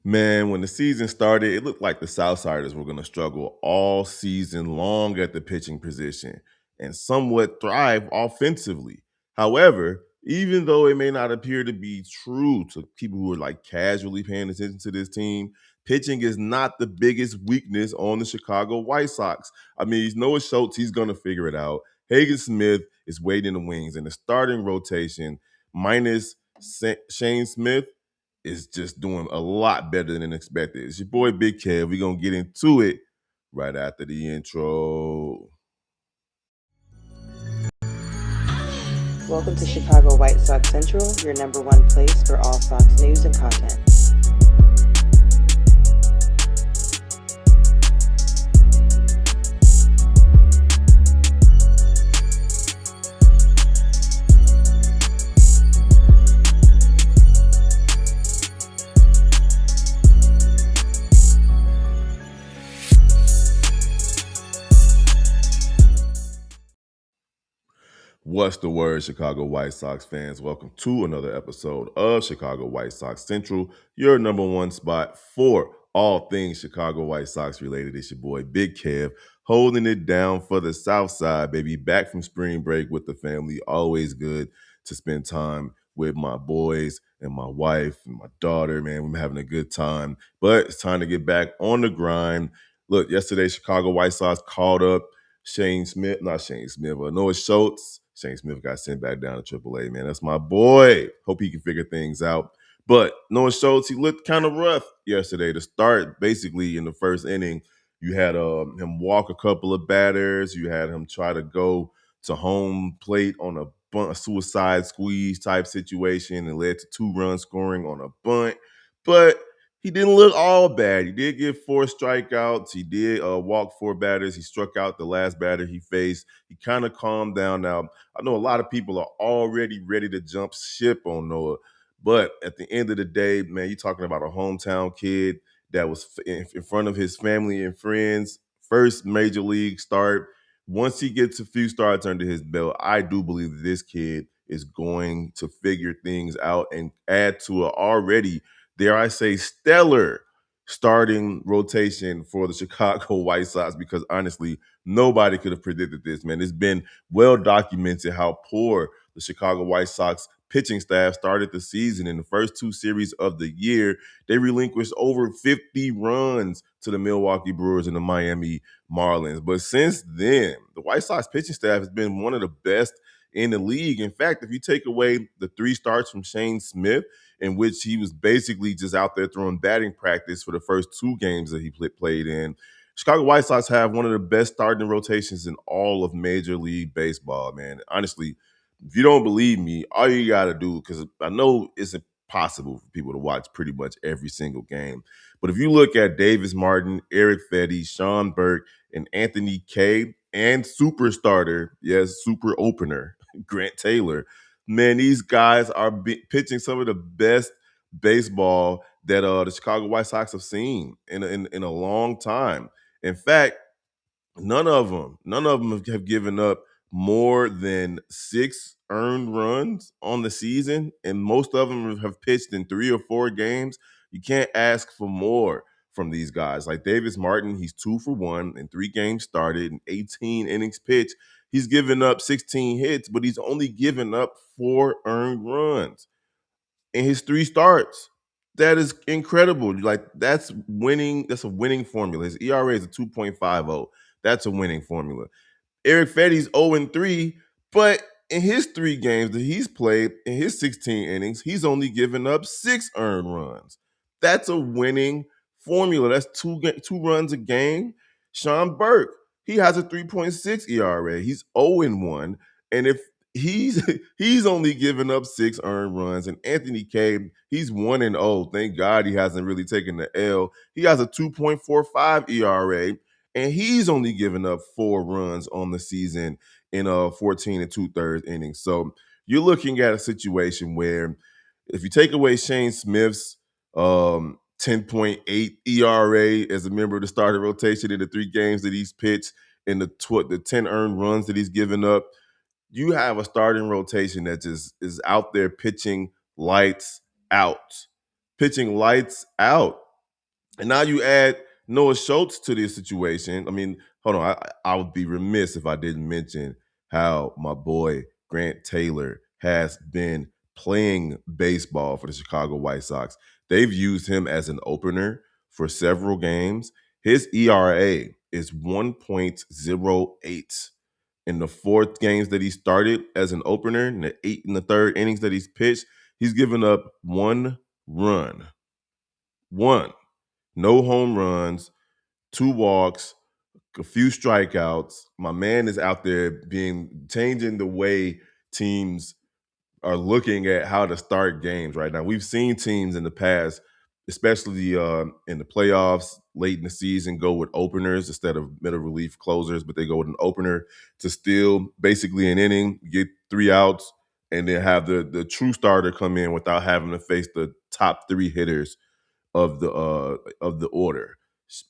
Man, when the season started, it looked like the Southsiders were going to struggle all season long at the pitching position and somewhat thrive offensively. However, even though it may not appear to be true to people who are like casually paying attention to this team, pitching is not the biggest weakness on the Chicago White Sox. I mean, he's Noah Schultz, he's going to figure it out. Hagen Smith is waiting in the wings, and the starting rotation minus Shane Smith is just doing a lot better than expected. It's your boy Big Kev. We're gonna get into it right after the intro. Welcome to Chicago White Sox Central, your number one place for all Sox news and content. What's the word, Chicago White Sox fans? Welcome to another episode of Chicago White Sox Central, your number one spot for all things Chicago White Sox related. It's your boy Big Kev, holding it down for the South Side, baby. Back from spring break with the family. Always good to spend time with my boys and my wife and my daughter, man. We're having a good time, but it's time to get back on the grind. Look, yesterday, Chicago White Sox called up Noah Schultz. Shane Smith got sent back down to AAA, man. That's my boy. Hope he can figure things out. But Noah Schultz, he looked kind of rough yesterday to start. Basically, in the first inning, you had him walk a couple of batters. You had him try to go to home plate on a suicide squeeze type situation and led to 2 runs scoring on a bunt. But he didn't look all bad. He did get 4 strikeouts. He did walk 4 batters. He struck out the last batter he faced. He kind of calmed down. Now, I know a lot of people are already ready to jump ship on Noah, but at the end of the day, man, you're talking about a hometown kid that was in front of his family and friends, first major league start. Once he gets a few starts under his belt, I do believe that this kid is going to figure things out and add to a already, dare I say, stellar starting rotation for the Chicago White Sox, because honestly, nobody could have predicted this, man. It's been well documented how poor the Chicago White Sox pitching staff started the season. In the first 2 series of the year, they relinquished over 50 runs to the Milwaukee Brewers and the Miami Marlins. But since then, the White Sox pitching staff has been one of the best in the league. In fact, if you take away the 3 starts from Shane Smith, in which he was basically just out there throwing batting practice for the first 2 games that he played in, Chicago White Sox have one of the best starting rotations in all of Major League Baseball, man. Honestly, if you don't believe me, all you got to do, because I know it's impossible for people to watch pretty much every single game, but if you look at Davis Martin, Eric Fedde, Sean Burke, and Anthony Kay, and super starter, yes, super opener, Grant Taylor, man, these guys are pitching some of the best baseball that the Chicago White Sox have seen in a long time. In fact, none of them have given up more than 6 earned runs on the season, and most of them have pitched in 3 or 4 games. You can't ask for more from these guys. Like Davis Martin, he's 2 for 1 in 3 games started and 18 innings pitched. He's given up 16 hits, but he's only given up 4 earned runs in his 3 starts. That is incredible. Like that's winning. That's a winning formula. His ERA is a 2.50. That's a winning formula. Eric Fedde's 0-3, but in his 3 games that he's played in his 16 innings, he's only given up 6 earned runs. That's a winning formula. That's 2 runs a game. Sean Burke, he has a 3.6 ERA. He's 0-1, and if he's he's only given up 6 earned runs, and Anthony Kay, he's 1-0. Thank God he hasn't really taken the L. He has a 2.45 ERA, and he's only given up 4 runs on the season in 14 and 2/3 innings. So you're looking at a situation where if you take away Shane Smith's 10.8 ERA as a member of the starting rotation in the 3 games that he's pitched and the 10 earned runs that he's given up, you have a starting rotation that just is out there pitching lights out. Pitching lights out. And now you add Noah Schultz to this situation. I mean, hold on. I would be remiss if I didn't mention how my boy Grant Taylor has been playing baseball for the Chicago White Sox. They've used him as an opener for several games. His ERA is 1.08 in the fourth games that he started as an opener, in the 8 and the third innings that he's pitched. He's given up 1 run. One. No home runs, 2 walks, a few strikeouts. My man is out there changing the way teams are looking at how to start games right now. We've seen teams in the past, especially in the playoffs, late in the season, go with openers instead of middle relief closers, but they go with an opener to steal basically an inning, get 3 outs, and then have the true starter come in without having to face the top 3 hitters of the order.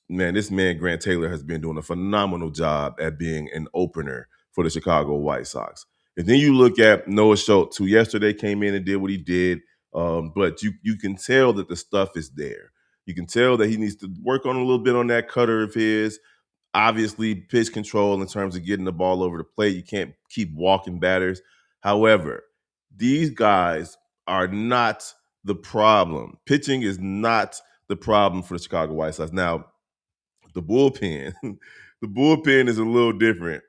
Man, this man Grant Taylor has been doing a phenomenal job at being an opener for the Chicago White Sox. And then you look at Noah Schultz, who yesterday came in and did what he did, but you can tell that the stuff is there. You can tell that he needs to work on a little bit on that cutter of his. Obviously, pitch control in terms of getting the ball over the plate. You can't keep walking batters. However, these guys are not the problem. Pitching is not the problem for the Chicago White Sox. Now, the bullpen, the bullpen is a little different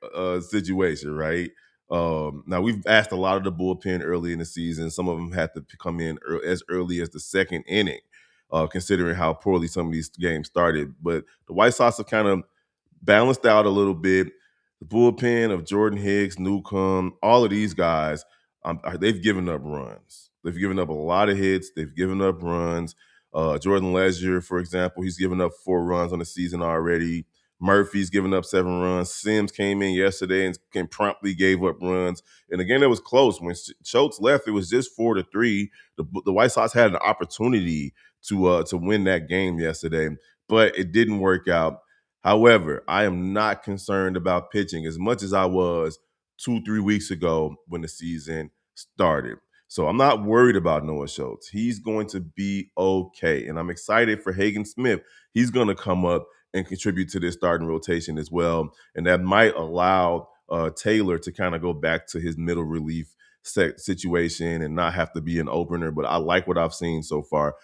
situation, right? Now we've asked a lot of the bullpen early in the season. Some of them had to come in as early as the second inning, considering how poorly some of these games started. But the White Sox have kind of balanced out a little bit. The bullpen of Jordan Hicks, Newcomb, all of these guys, they've given up runs. They've given up a lot of hits. They've given up runs. Jordan Ledger, for example, he's given up 4 runs on the season already. Murphy's given up 7 runs. Sims came in yesterday and promptly gave up runs. And again, it was close. When Schultz left, it was just 4-3. The White Sox had an opportunity to win that game yesterday, but it didn't work out. However, I am not concerned about pitching as much as I was 2-3 weeks ago when the season started. So I'm not worried about Noah Schultz. He's going to be okay. And I'm excited for Hagen Smith. He's going to come up and contribute to this starting rotation as well. And that might allow Taylor to kind of go back to his middle relief situation and not have to be an opener. But I like what I've seen so far.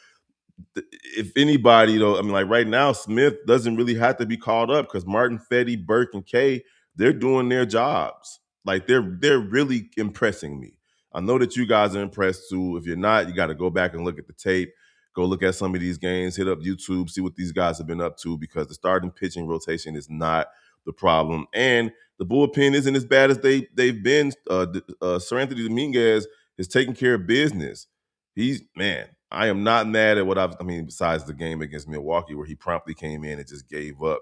If anybody, though, I mean, like right now, Smith doesn't really have to be called up because Martin, Fetty, Burke, and Kay, they're doing their jobs. Like they're really impressing me. I know that you guys are impressed too. If you're not, you got to go back and look at the tape. Go look at some of these games. Hit up YouTube, see what these guys have been up to because the starting pitching rotation is not the problem, and the bullpen isn't as bad as they've been. Sir Anthony Dominguez is taking care of business. Man, I am not mad at I mean, besides the game against Milwaukee where he promptly came in and just gave up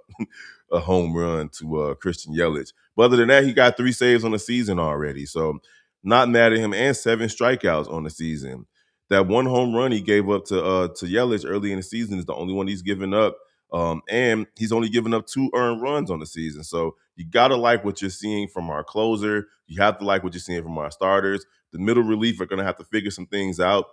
a home run to Christian Yelich. But other than that, he got 3 saves on the season already. So not mad at him, and 7 strikeouts on the season. That 1 home run he gave up to Yelich early in the season is the only one he's given up. And he's only given up 2 earned runs on the season. So you gotta like what you're seeing from our closer. You have to like what you're seeing from our starters. The middle relief are gonna have to figure some things out.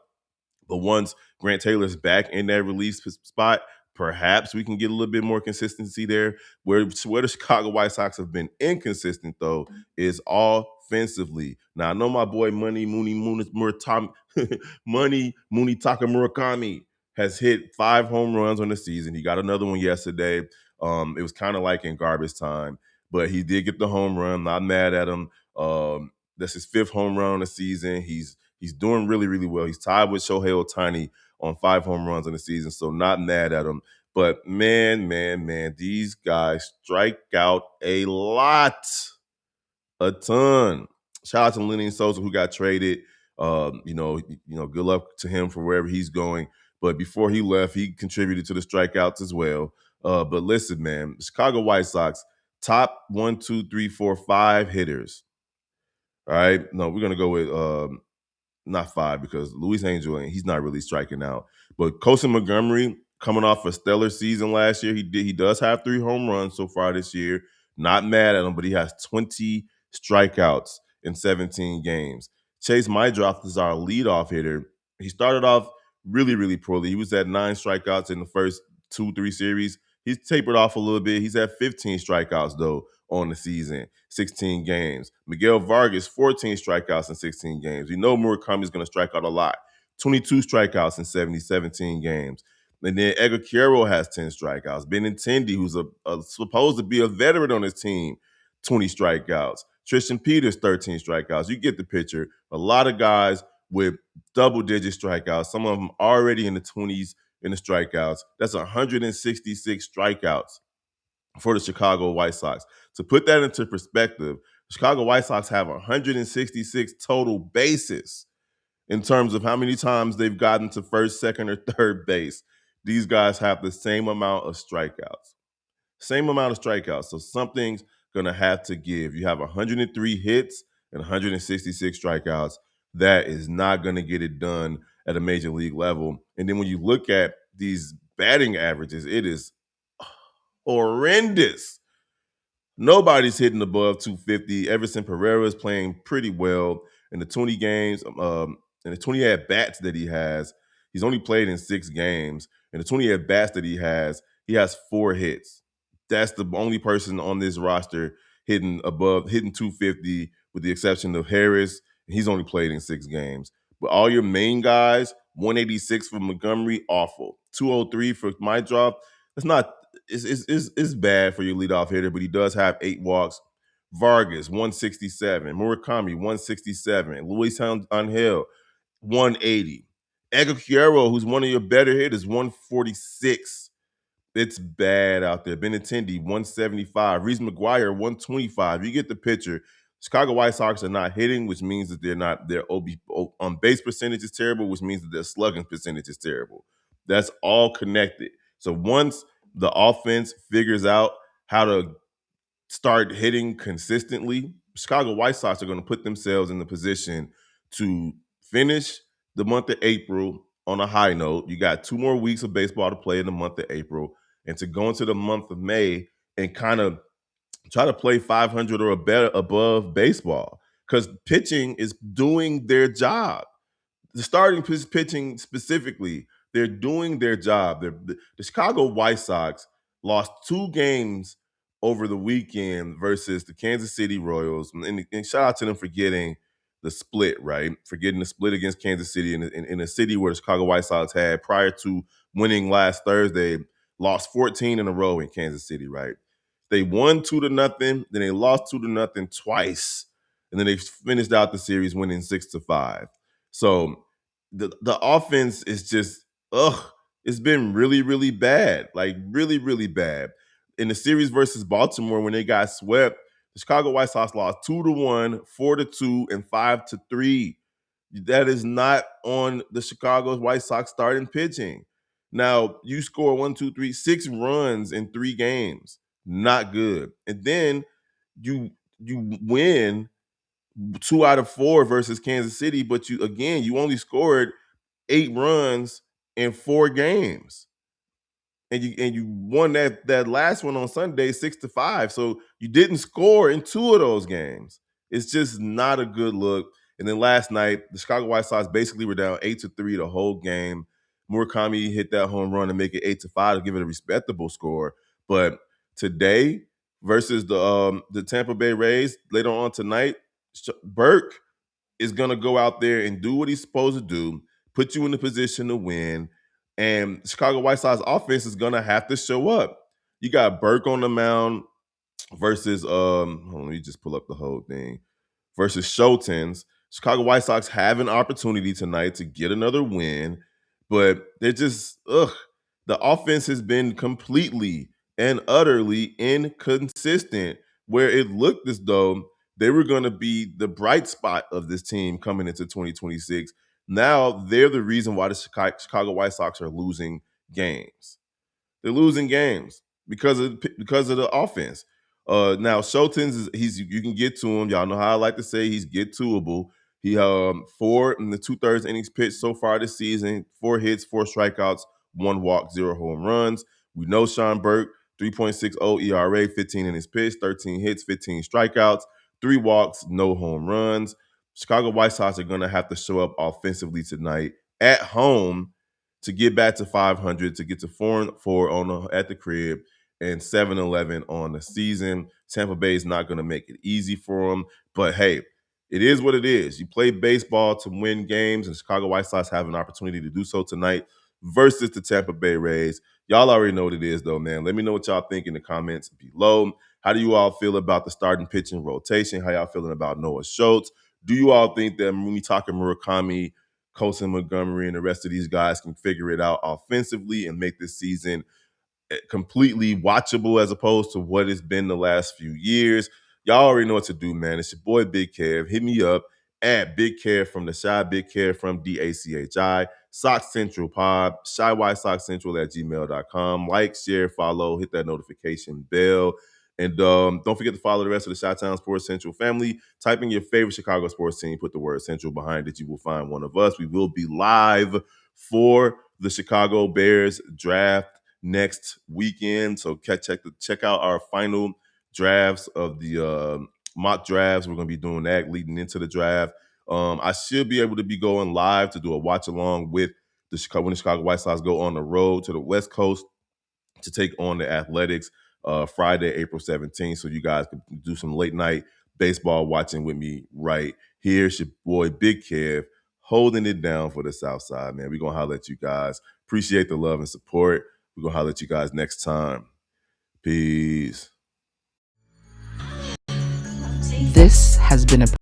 But once Grant Taylor's back in that release spot, perhaps we can get a little bit more consistency there. Where the Chicago White Sox have been inconsistent, though, is offensively. Now, I know my boy Money Munitaka Murakami has hit 5 home runs on the season. He got another one yesterday. It was kind of like in garbage time, but he did get the home run. Not mad at him. That's his 5th home run on the season. He's doing really, really well. He's tied with Shohei Ohtani on 5 home runs in the season, so not mad at him. But man, these guys strike out a lot, a ton. Shout out to Lenny Sosa who got traded. Good luck to him for wherever he's going. But before he left, he contributed to the strikeouts as well. But listen, man, Chicago White Sox top 1, 2, 3, 4, 5 hitters. All right, no, we're gonna go with not 5 because Luis Angel, he's not really striking out. But Colson Montgomery coming off a stellar season last year. He does have 3 home runs so far this year. Not mad at him, but he has 20 strikeouts in 17 games. Chase Mydroth is our leadoff hitter. He started off really, really poorly. He was at 9 strikeouts in the first 2-3 series. He's tapered off a little bit. He's at 15 strikeouts, though, on the season, 16 games. Miguel Vargas, 14 strikeouts in 16 games. We know Murakami's going to strike out a lot. 22 strikeouts in 17 games. And then Edgar Quero has 10 strikeouts. Benintendi, who's supposed to be a veteran on his team, 20 strikeouts. Tristan Peters, 13 strikeouts. You get the picture. A lot of guys with double-digit strikeouts. Some of them already in the 20s in the strikeouts. That's 166 strikeouts for the Chicago White Sox. To put that into perspective, the Chicago White Sox have 166 total bases in terms of how many times they've gotten to first, second, or third base. These guys have the same amount of strikeouts. Same amount of strikeouts. So something's going to have to give. You have 103 hits and 166 strikeouts. That is not going to get it done at a major league level. And then when you look at these batting averages, it is horrendous. Nobody's hitting above 250. Everson Pereira is playing pretty well in the 20 games. In the 20 at bats that he has, he's only played in 6 games. In the 20 at bats that he has 4 hits. That's the only person on this roster hitting 250, with the exception of Harris. He's only played in 6 games. But all your main guys, 186 for Montgomery, awful. 203 for Meidroff. That's not. It's bad for your leadoff hitter, but he does have 8 walks. Vargas, 167. Murakami, 167. Luis Angel, 180. Edgar Quero, who's one of your better hitters, 146. It's bad out there. Benintendi, 175. Reese McGuire, 125. You get the picture. Chicago White Sox are not hitting, which means that their on base percentage is terrible, which means that their slugging percentage is terrible. That's all connected. So once the offense figures out how to start hitting consistently, Chicago White Sox are going to put themselves in the position to finish the month of April on a high note. You got 2 more weeks of baseball to play in the month of April, and to go into the month of May and kind of try to play 500 or better above baseball, because pitching is doing their job. The starting pitching specifically, they're doing their job. The Chicago White Sox lost 2 games over the weekend versus the Kansas City Royals. And shout out to them for getting the split, right? For getting the split against Kansas City in a city where the Chicago White Sox had, prior to winning last Thursday, lost 14 in a row in Kansas City, right? They won 2-0, then they lost 2-0 twice. And then they finished out the series winning 6-5. So the offense is just, it's been really, really bad. Like really, really bad. In the series versus Baltimore, when they got swept, the Chicago White Sox lost 2-1, 4-2, and 5-3. That is not on the Chicago White Sox starting pitching. Now, you score 6 runs in 3 games. Not good. And then you win 2 out of 4 versus Kansas City, but you only scored 8 runs in 4 games. And you won that last one on Sunday 6-5. So you didn't score in 2 of those games. It's just not a good look. And then last night, the Chicago White Sox basically were down 8-3 the whole game. Murakami hit that home run to make it 8-5 to give it a respectable score. But today versus the Tampa Bay Rays later on tonight, Burke is going to go out there and do what he's supposed to do, put you in the position to win. And Chicago White Sox offense is going to have to show up. You got Burke on the mound versus, hold on, let me just pull up the whole thing, versus Schultens. Chicago White Sox have an opportunity tonight to get another win, but they're just, the offense has been completely and utterly inconsistent, where it looked as though they were going to be the bright spot of this team coming into 2026. Now they're the reason why the Chicago White Sox are losing games. They're losing games because of the offense. Now Schultens you can get to him. Y'all know how I like to say he's get toable. He 4 in the 2/3 innings pitched so far this season, 4 hits, 4 strikeouts, 1 walk, 0 home runs. We know Sean Burke, 3.60 ERA, 15 innings pitched, 13 hits, 15 strikeouts, 3 walks, no home runs. Chicago White Sox are going to have to show up offensively tonight at home to get back to 500, to get to 4-4 at the crib, and 7-11 on the season. Tampa Bay is not going to make it easy for them, but hey, it is what it is. You play baseball to win games, and Chicago White Sox have an opportunity to do so tonight versus the Tampa Bay Rays. Y'all already know what it is, though, man. Let me know what y'all think in the comments below. How do you all feel about the starting pitching rotation? How y'all feeling about Noah Schultz? Do you all think that Mumitaka Murakami, Colson Montgomery, and the rest of these guys can figure it out offensively and make this season completely watchable as opposed to what it's been the last few years? Y'all already know what to do, man. It's your boy Big Kev. Hit me up at Big Kev from the Shy, Big Kev from DACHI, Sox Central Pod, ShyWhySoxCentral at gmail.com. Like, share, follow, hit that notification bell. And don't forget to follow the rest of the Chi-Town Sports Central family. Type in your favorite Chicago sports team, put the word Central behind it. You will find one of us. We will be live for the Chicago Bears draft next weekend. So check out our final drafts of the mock drafts. We're going to be doing that leading into the draft. I should be able to be going live to do a watch along with when the Chicago White Sox go on the road to the West Coast to take on the Athletics Friday, April 17th. So you guys can do some late night baseball watching with me right here. It's your boy Big Kev holding it down for the South Side, man. We're going to holler at you guys. Appreciate the love and support. We're going to holler at you guys next time. Peace. This has been a